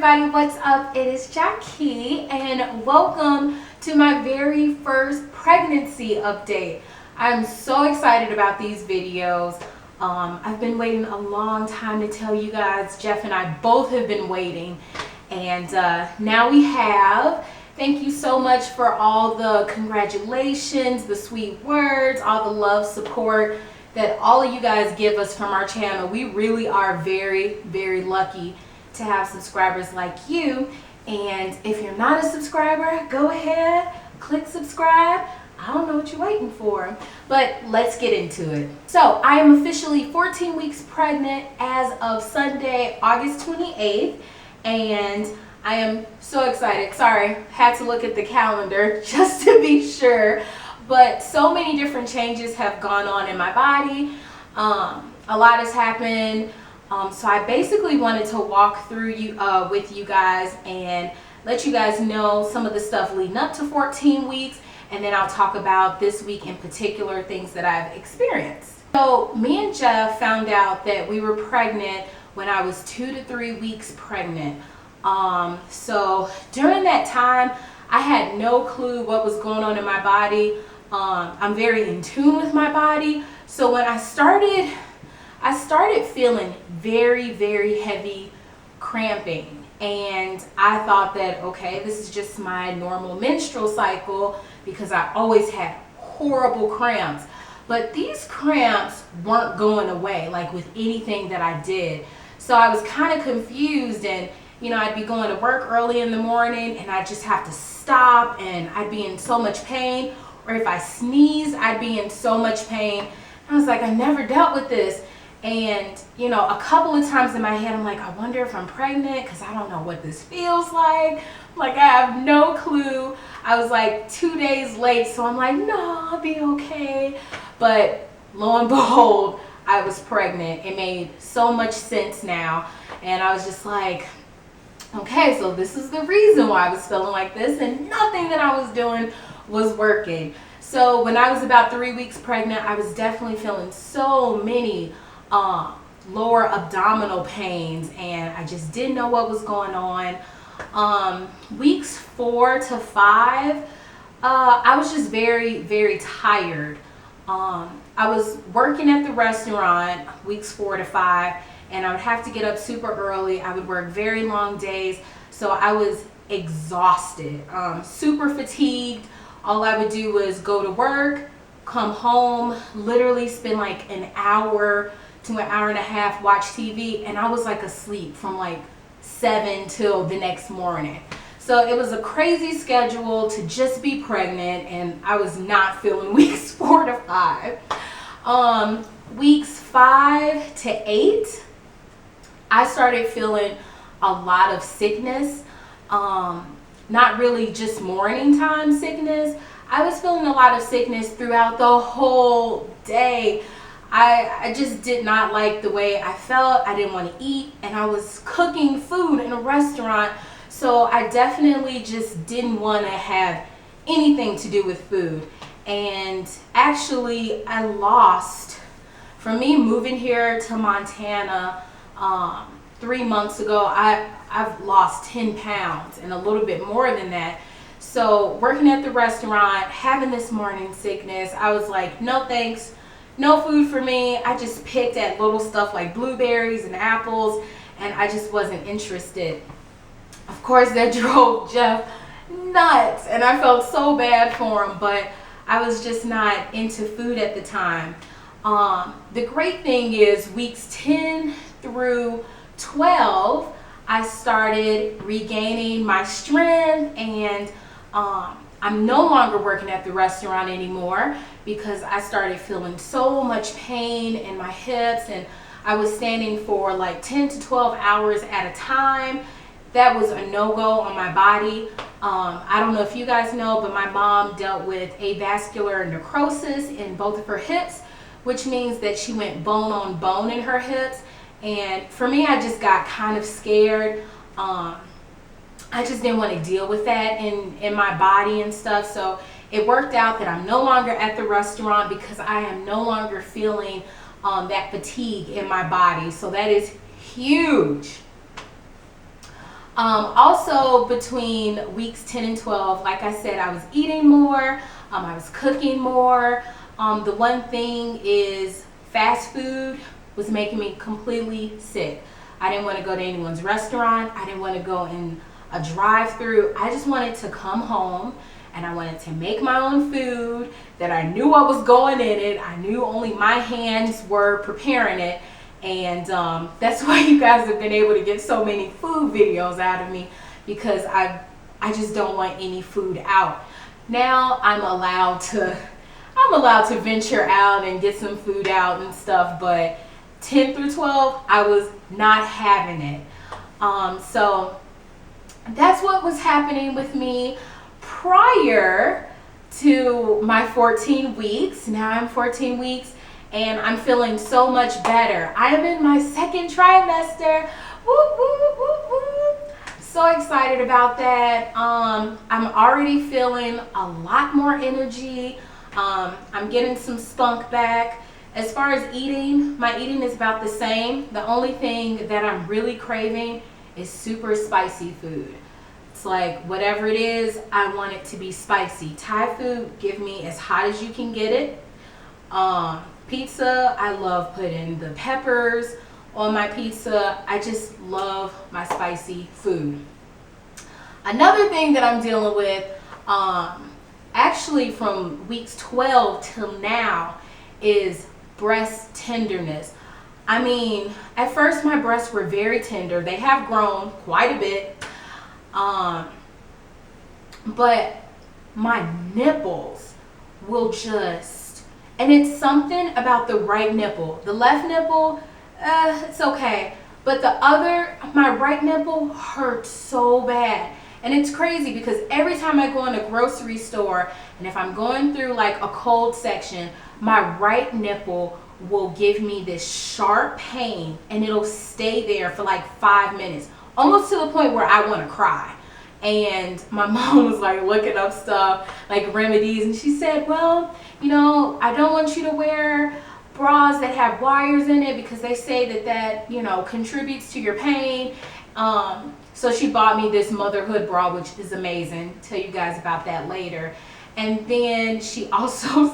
everybody, what's up? It is Jacqui and welcome to my very first pregnancy update. I'm so excited about these videos. I've been waiting a long time to tell you guys. Jeff and I both have been waiting, and now we have. Thank you so much for all the congratulations, the sweet words, all the love, support that all of you guys give us from our channel. We really are very, very lucky to have subscribers like you. And if you're not a subscriber, go ahead, click subscribe. I don't know what you're waiting for, but let's get into it. So I am officially 14 weeks pregnant as of Sunday, August 28th, and I am so excited. Sorry, had to look at the calendar just to be sure, but so many different changes have gone on in my body. A lot has happened. So I basically wanted to walk through with you guys and let you guys know some of the stuff leading up to 14 weeks, and then I'll talk about this week in particular, things that I've experienced. So me and Jeff found out that we were pregnant when I was 2 to 3 weeks pregnant. So during that time, I had no clue what was going on in my body. I'm very in tune with my body. So when I started feeling very, very heavy cramping, and I thought that, okay, this is just my normal menstrual cycle because I always had horrible cramps. But these cramps weren't going away like with anything that I did. So I was kind of confused, and I'd be going to work early in the morning and I'd just have to stop, and I'd be in so much pain. Or if I sneezed, I'd be in so much pain. I was like, I never dealt with this. And, a couple of times in my head, I'm like, I wonder if I'm pregnant because I don't know what this feels like. Like, I have no clue. I was like 2 days late, so I'm like, no, I'll be okay. But lo and behold, I was pregnant. It made so much sense now. And I was just like, okay, so this is the reason why I was feeling like this, and nothing that I was doing was working. So when I was about 3 weeks pregnant, I was definitely feeling so many lower abdominal pains, and I just didn't know what was going on. Weeks 4 to 5, I was just very, very tired. I was working at the restaurant weeks 4 to 5, and I would have to get up super early. I would work very long days, so I was exhausted, super fatigued. All I would do was go to work, come home, literally spend like an hour to an hour and a half, watch TV, and I was like asleep from like 7 till the next morning. So it was a crazy schedule to just be pregnant, and I was not feeling weeks 4 to 5. Weeks 5 to 8, I started feeling a lot of sickness. Not really just morning time sickness. I was feeling a lot of sickness throughout the whole day. I just did not like the way I felt. I didn't want to eat, and I was cooking food in a restaurant, so I definitely just didn't want to have anything to do with food. And actually, I lost, from me moving here to Montana 3 months ago, I've lost 10 pounds and a little bit more than that. So working at the restaurant, having this morning sickness, I was like, no thanks, no food for me. I just picked at little stuff like blueberries and apples, and I just wasn't interested. Of course, that drove Jeff nuts, and I felt so bad for him, but I was just not into food at the time. The great thing is weeks 10 through 12, I started regaining my strength, and I'm no longer working at the restaurant anymore because I started feeling so much pain in my hips, and I was standing for like 10 to 12 hours at a time. That was a no-go on my body. I don't know if you guys know, but my mom dealt with avascular necrosis in both of her hips, which means that she went bone on bone in her hips. And for me, I just got kind of scared. I just didn't want to deal with that in my body and stuff. So it worked out that I'm no longer at the restaurant because I am no longer feeling that fatigue in my body. So that is huge. Also, between weeks 10 and 12, like I said, I was eating more, I was cooking more. The one thing is fast food was making me completely sick. I didn't want to go to anyone's restaurant. I didn't want to go in a drive-through. I just wanted to come home and I wanted to make my own food that I knew what was going in it. I knew only my hands were preparing it. And that's why you guys have been able to get so many food videos out of me, because I just don't want any food out. Now I'm allowed to venture out and get some food out and stuff, but 10 through 12, I was not having it. So that's what was happening with me prior to my 14 weeks. Now I'm 14 weeks and I'm feeling so much better. I am in my second trimester. Woo, woo, woo, woo. So excited about that. I'm already feeling a lot more energy. I'm getting some spunk back. As far as eating, my eating is about the same. The only thing that I'm really craving is super spicy food. It's like whatever it is, I want it to be spicy. Thai food, give me as hot as you can get it. Pizza, I love putting the peppers on my pizza. I just love my spicy food. Another thing that I'm dealing with, actually from weeks 12 till now, is breast tenderness. I mean, at first my breasts were very tender. They have grown quite a bit. But my nipples will just, and it's something about the right nipple. The left nipple, it's okay. But the other, my right nipple hurts so bad. And it's crazy because every time I go in a grocery store, and if I'm going through like a cold section, my right nipple will give me this sharp pain and it'll stay there for like 5 minutes, almost to the point where I want to cry. And my mom was like looking up stuff like remedies, and she said, well, you know, I don't want you to wear bras that have wires in it because they say that you know, contributes to your pain. So she bought me this motherhood bra, which is amazing. Tell you guys about that later. And then she also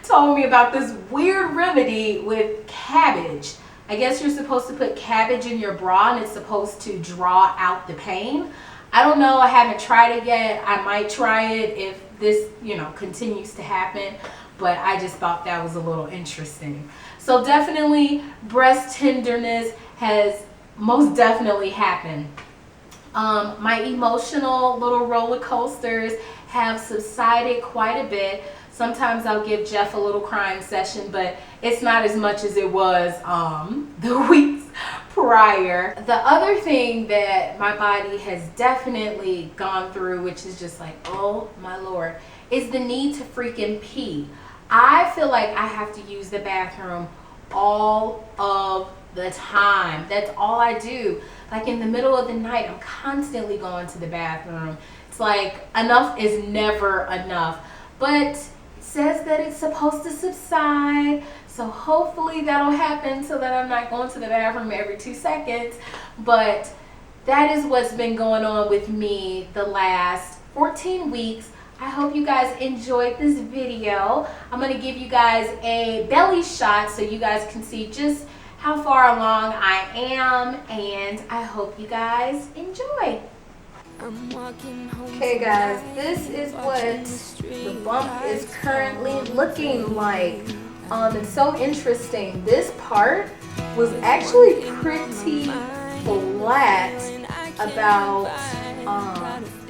told me about this weird remedy with cabbage. I guess you're supposed to put cabbage in your bra and it's supposed to draw out the pain. I don't know. I haven't tried it yet. I might try it if this, you know, continues to happen. But I just thought that was a little interesting. So definitely breast tenderness has most definitely happened. My emotional little roller coasters have subsided quite a bit. Sometimes I'll give Jeff a little crying session, but it's not as much as it was the weeks prior. The other thing that my body has definitely gone through, which is just like, oh my Lord, is the need to freaking pee. I feel like I have to use the bathroom all of the time. That's all I do. Like in the middle of the night, I'm constantly going to the bathroom. It's like enough is never enough. But it says that it's supposed to subside. So hopefully that'll happen so that I'm not going to the bathroom every 2 seconds. But that is what's been going on with me the last 14 weeks. I hope you guys enjoyed this video. I'm going to give you guys a belly shot so you guys can see just how far along I am, and I hope you guys enjoy. Okay guys, this is what the bump is currently looking like. It's so interesting. This part was actually pretty flat about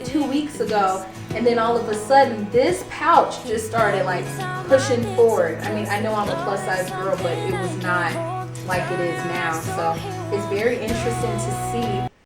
2 weeks ago, and then all of a sudden this pouch just started like pushing forward. I mean, I know I'm a plus size girl, but it was not like it is now. So it's very interesting to see